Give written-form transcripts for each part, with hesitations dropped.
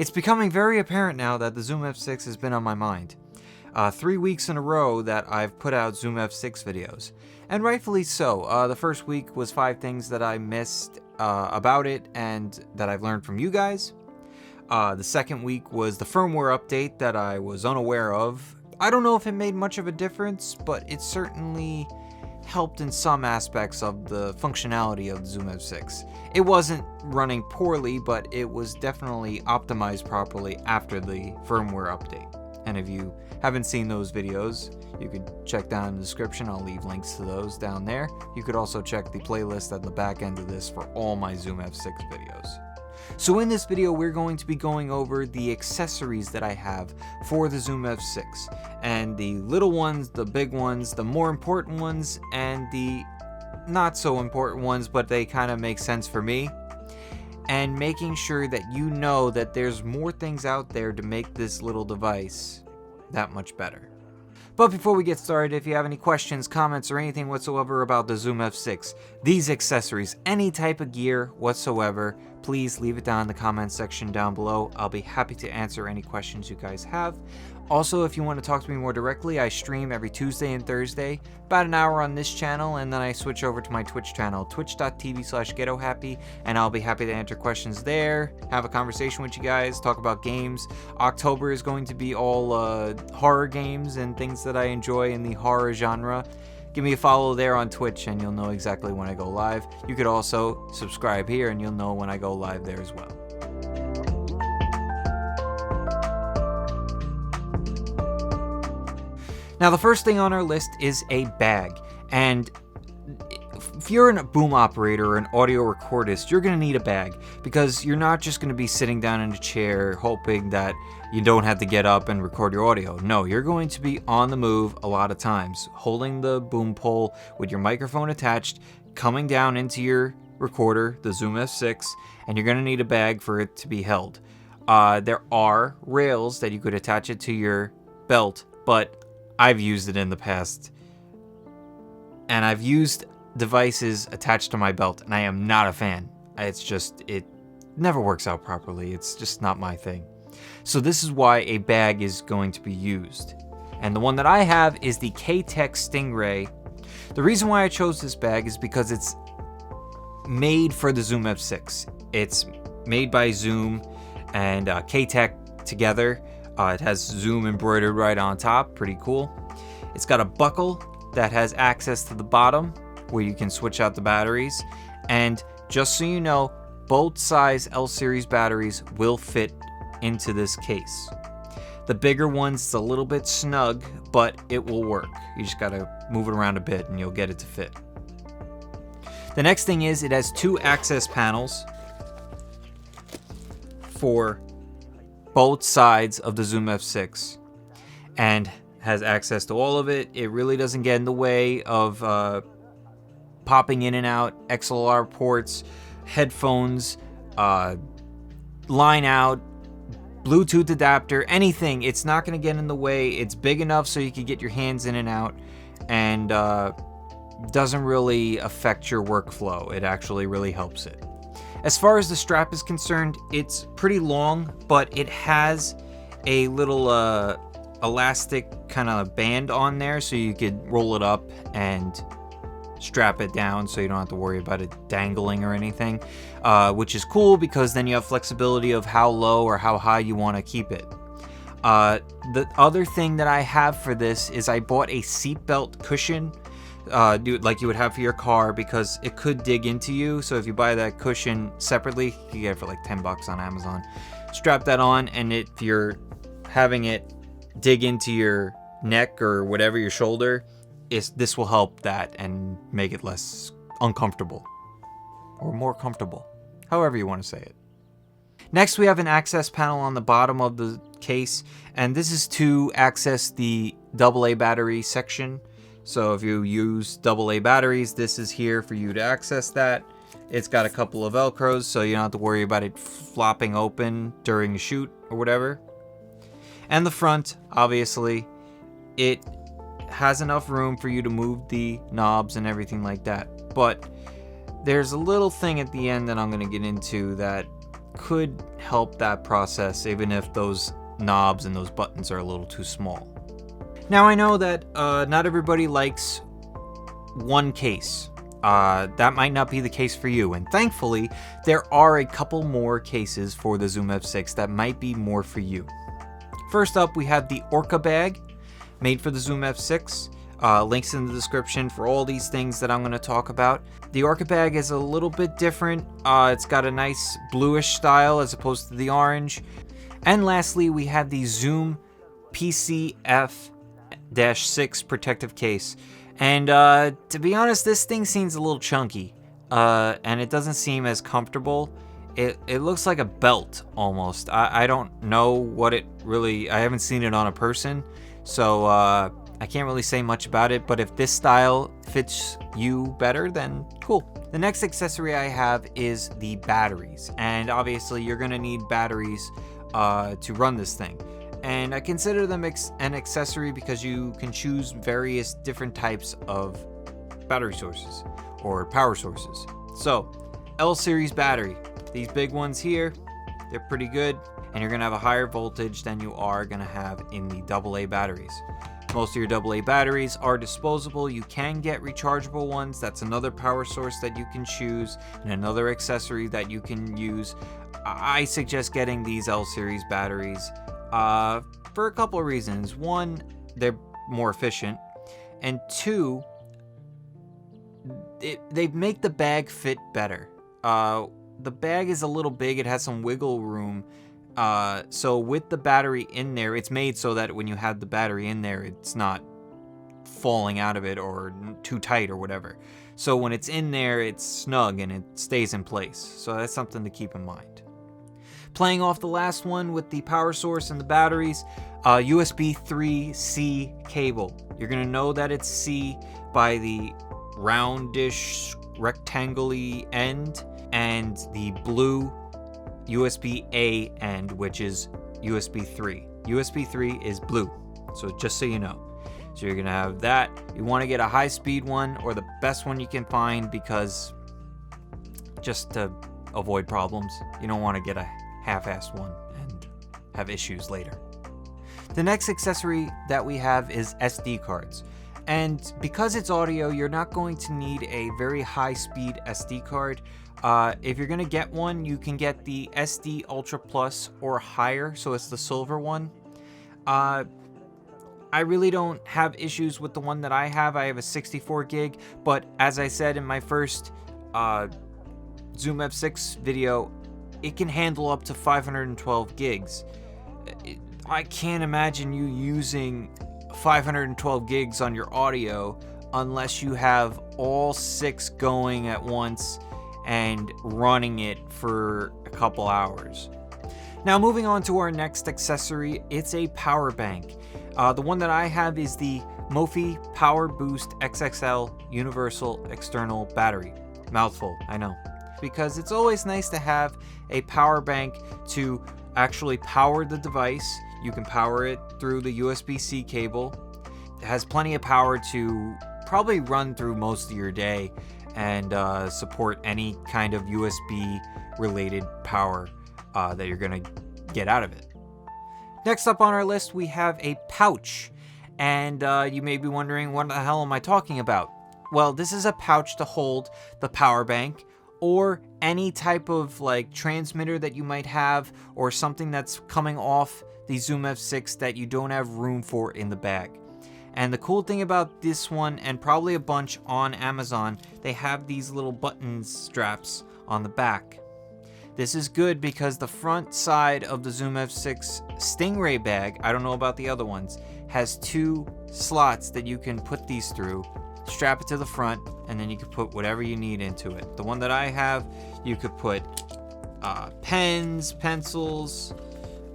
It's becoming very apparent now that the Zoom F6 has been on my mind. 3 weeks in a row that I've put out Zoom F6 videos, and rightfully so. The first week was 5 things that I missed about it and that I've learned from you guys. The second week was the firmware update that I was unaware of. I don't know if it made much of a difference, but it certainly helped in some aspects of the functionality of the Zoom F6. It wasn't running poorly, but it was definitely optimized properly after the firmware update. And if you haven't seen those videos, you could check down in the description. I'll leave links to those down there. You could also check the playlist at the back end of this for all my Zoom F6 videos. So in this video, we're going to be going over the accessories that I have for the Zoom F6, and the little ones, the big ones, the more important ones, and the not so important ones, but they kind of make sense for me, and making sure that you know that there's more things out there to make this little device that much better. But before we get started, if you have any questions, comments, or anything whatsoever about the Zoom F6, these accessories, any type of gear whatsoever, please leave it down in the comments section down below. I'll be happy to answer any questions you guys have. Also, if you want to talk to me more directly, I stream every Tuesday and Thursday, about an hour on this channel, and then I switch over to my Twitch channel, twitch.tv/ghettohappy, and I'll be happy to answer questions there, have a conversation with you guys, talk about games. October is going to be all horror games and things that I enjoy in the horror genre. Give me a follow there on Twitch and you'll know exactly when I go live. You could also subscribe here and you'll know when I go live there as well. Now, the first thing on our list is a bag, and if you're a boom operator or an audio recordist, you're going to need a bag, because you're not just going to be sitting down in a chair hoping that you don't have to get up and record your audio. No, you're going to be on the move a lot of times, holding the boom pole with your microphone attached, coming down into your recorder, the Zoom F6, and you're going to need a bag for it to be held. There are rails that you could attach it to your belt, but I've used it in the past, and I've used devices attached to my belt, and I am not a fan. It's just, it never works out properly. It's just not my thing. So this is why a bag is going to be used. And the one that I have is the K-Tek Stingray. The reason why I chose this bag is because it's made for the Zoom F6. It's made by Zoom and K-Tek together. It has Zoom embroidered right on top, pretty cool. It's got a buckle that has access to the bottom where you can switch out the batteries. And just so you know, both size L series batteries will fit into this case. The bigger one's a little bit snug, but it will work. You just gotta move it around a bit and you'll get it to fit. The next thing is it has 2 access panels for both sides of the Zoom F6 and has access to all of it. It really doesn't get in the way of popping in and out XLR ports, headphones, line out, Bluetooth adapter, anything. It's not going to get in the way. It's big enough so you can get your hands in and out, and doesn't really affect your workflow. It actually really helps it. As far as the strap is concerned, it's pretty long, but it has a little elastic kind of band on there, so you could roll it up and strap it down so you don't have to worry about it dangling or anything, which is cool because then you have flexibility of how low or how high you want to keep it. The other thing that I have for this is I bought a seatbelt cushion, like you would have for your car, because it could dig into you. So if you buy that cushion separately, you can get it for like $10 on Amazon. Strap that on, and if you're having it dig into your neck or whatever, your shoulder, this will help that and make it less uncomfortable or more comfortable, however you want to say it. Next, we have an access panel on the bottom of the case, and this is to access the AA battery section. So if you use AA batteries, this is here for you to access that. It's got a couple of Velcros, so you don't have to worry about it flopping open during a shoot or whatever. And the front, obviously, it has enough room for you to move the knobs and everything like that. But there's a little thing at the end that I'm going to get into that could help that process, even if those knobs and those buttons are a little too small. Now I know that not everybody likes one case. That might not be the case for you, and thankfully there are a couple more cases for the Zoom F6 that might be more for you. First up, we have the Orca bag, made for the Zoom F6. Links in the description for all these things that I'm going to talk about. The Orca bag is a little bit different. It's got a nice bluish style as opposed to the orange. And lastly, we have the Zoom PCF-6 protective case. And to be honest, this thing seems a little chunky, and it doesn't seem as comfortable. It looks like a belt almost. I don't know what it really, I haven't seen it on a person, so I can't really say much about it, but if this style fits you better, then cool. The next accessory I have is the batteries, and obviously you're gonna need batteries to run this thing. And I consider them an accessory because you can choose various different types of battery sources or power sources. So, L series battery, these big ones here, they're pretty good, and you're gonna have a higher voltage than you are gonna have in the AA batteries. Most of your AA batteries are disposable. You can get rechargeable ones. That's another power source that you can choose and another accessory that you can use. I suggest getting these L series batteries for a couple of reasons. One, they're more efficient, and two, they make the bag fit better. The bag is a little big. It has some wiggle room. So with the battery in there, it's made so that when you have the battery in there, it's not falling out of it or too tight or whatever. So when it's in there, it's snug and it stays in place. So that's something to keep in mind. Playing off the last one with the power source and the batteries, USB 3C cable. You're gonna know that it's C by the roundish rectangle-y end and the blue USB-A end, which is USB 3. USB 3 is blue, so just so you know. So you're gonna have that. You wanna get a high-speed one or the best one you can find, because just to avoid problems. You don't wanna get a half-assed one and have issues later. The next accessory that we have is SD cards. And because it's audio, you're not going to need a very high-speed SD card. If you're gonna get one, you can get the SD Ultra Plus or higher, so it's the silver one. I really don't have issues with the one that I have. I have a 64 gig, but as I said in my first Zoom F6 video, it can handle up to 512 gigs. I can't imagine you using 512 gigs on your audio unless you have all 6 going at once and running it for a couple hours. Now moving on to our next accessory, it's a power bank. The one that I have is the Mophie Power Boost XXL Universal External Battery. Mouthful, I know. Because it's always nice to have a power bank to actually power the device. You can power it through the USB-C cable. It has plenty of power to probably run through most of your day and support any kind of USB related power that you're gonna get out of it. Next up on our list, we have a pouch, and you may be wondering, what the hell am I talking about? Well, this is a pouch to hold the power bank or any type of like transmitter that you might have, or something that's coming off the Zoom F6 that you don't have room for in the bag. And the cool thing about this one, and probably a bunch on Amazon, they have these little button straps on the back. This is good because the front side of the Zoom F6 Stingray bag, I don't know about the other ones, has 2 slots that you can put these through. Strap it to the front, and then you can put whatever you need into it. The one that I have, you could put pens, pencils,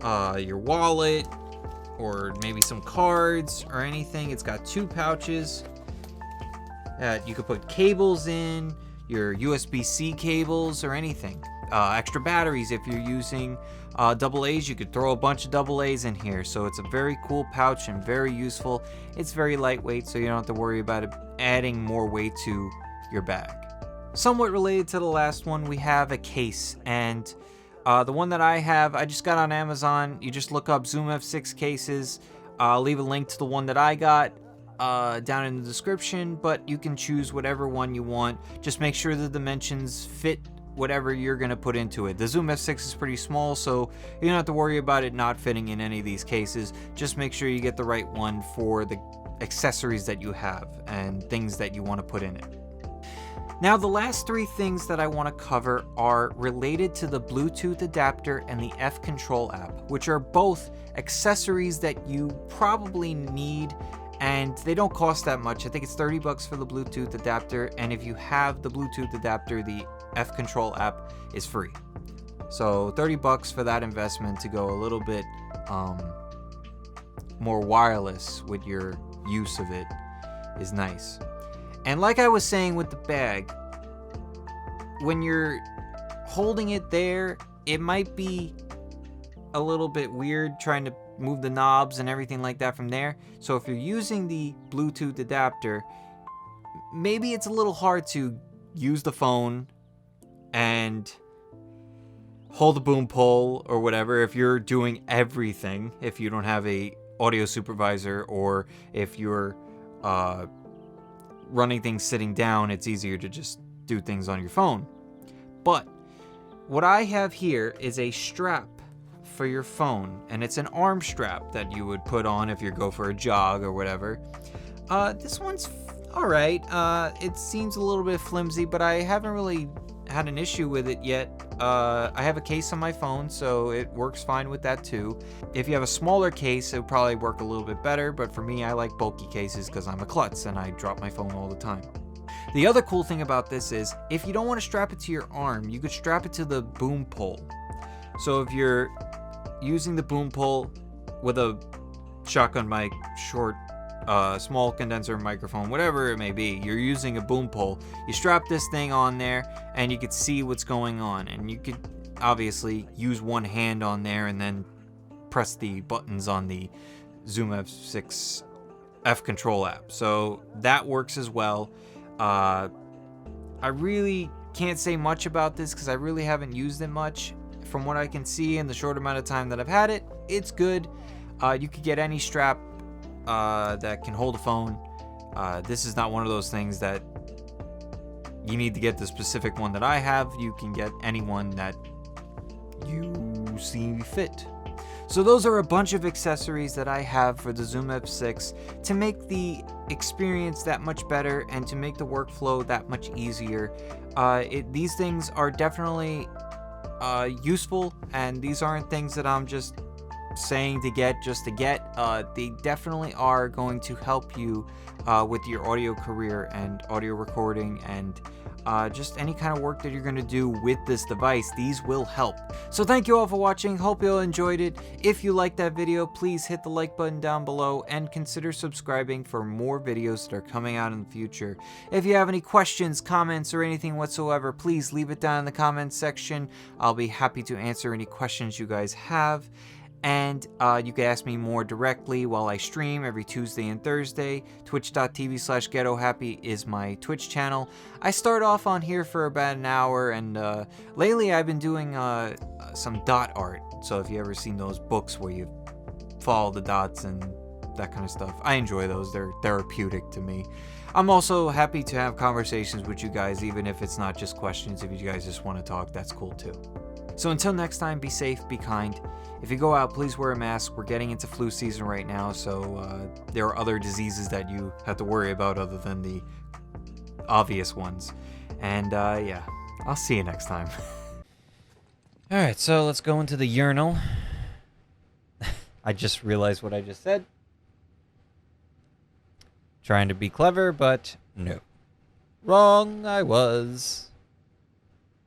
your wallet, or maybe some cards or anything. It's got 2 pouches. You could put cables in, your USB-C cables or anything. Extra batteries if you're using AA's, you could throw a bunch of AA's in here. So it's a very cool pouch and very useful. It's very lightweight, so you don't have to worry about it adding more weight to your bag. Somewhat related to the last one, we have a case, and The one that I have, I just got on Amazon. You just look up Zoom F6 cases. I'll leave a link to the one that I got down in the description, but you can choose whatever one you want. Just make sure the dimensions fit whatever you're going to put into it. The Zoom F6 is pretty small, so you don't have to worry about it not fitting in any of these cases. Just make sure you get the right one for the accessories that you have and things that you want to put in it. Now, the last three things that I want to cover are related to the Bluetooth adapter and the F Control app, which are both accessories that you probably need, and they don't cost that much. I think it's $30 for the Bluetooth adapter, and if you have the Bluetooth adapter, the F Control app is free. So $30 for that investment to go a little bit more wireless with your use of it is nice. And like I was saying with the bag, when you're holding it there, it might be a little bit weird trying to move the knobs and everything like that from there. So if you're using the Bluetooth adapter, maybe it's a little hard to use the phone and hold the boom pole or whatever if you're doing everything, if you don't have a audio supervisor, or if you're running things sitting down, it's easier to just do things on your phone. But what I have here is a strap for your phone, and it's an arm strap that you would put on if you go for a jog or whatever. This one's alright. It seems a little bit flimsy, but I haven't really had an issue with it yet. I have a case on my phone, so it works fine with that too. If you have a smaller case, it would probably work a little bit better, but for me, I like bulky cases because I'm a klutz and I drop my phone all the time. The other cool thing about this is, if you don't want to strap it to your arm, you could strap it to the boom pole. So if you're using the boom pole with a shotgun mic, short, small condenser microphone, whatever it may be, you're using a boom pole, you strap this thing on there and you could see what's going on, and you could obviously use one hand on there and then press the buttons on the Zoom F6 F Control app. So that works as well. I really can't say much about this because I really haven't used it much. From what I can see in the short amount of time that I've had it, it's good. You could get any strap that can hold a phone. This is not one of those things that you need to get the specific one that I have. You can get any one that you see fit. So those are a bunch of accessories that I have for the Zoom F6 to make the experience that much better and to make the workflow that much easier. These things are definitely useful, and these aren't things that I'm just saying to get just to get. They definitely are going to help you with your audio career and audio recording and just any kind of work that you're going to do with this device. These will help. So thank you all for watching. Hope you all enjoyed it. If you liked that video, please hit the like button down below and consider subscribing for more videos that are coming out in the future. If you have any questions, comments, or anything whatsoever, please leave it down in the comments section. I'll be happy to answer any questions you guys have. And you can ask me more directly while I stream every Tuesday and Thursday. Twitch.tv/GhettoHappy is my Twitch channel. I start off on here for about an hour, and lately I've been doing some dot art. So if you ever seen those books where you follow the dots and that kind of stuff, I enjoy those. They're therapeutic to me. I'm also happy to have conversations with you guys, even if it's not just questions. If you guys just want to talk, that's cool too. So until next time, be safe, be kind. If you go out, please wear a mask. We're getting into flu season right now, so there are other diseases that you have to worry about other than the obvious ones. And yeah, I'll see you next time. Alright, so let's go into the urinal. I just realized what I just said. Trying to be clever, but no. Wrong I was.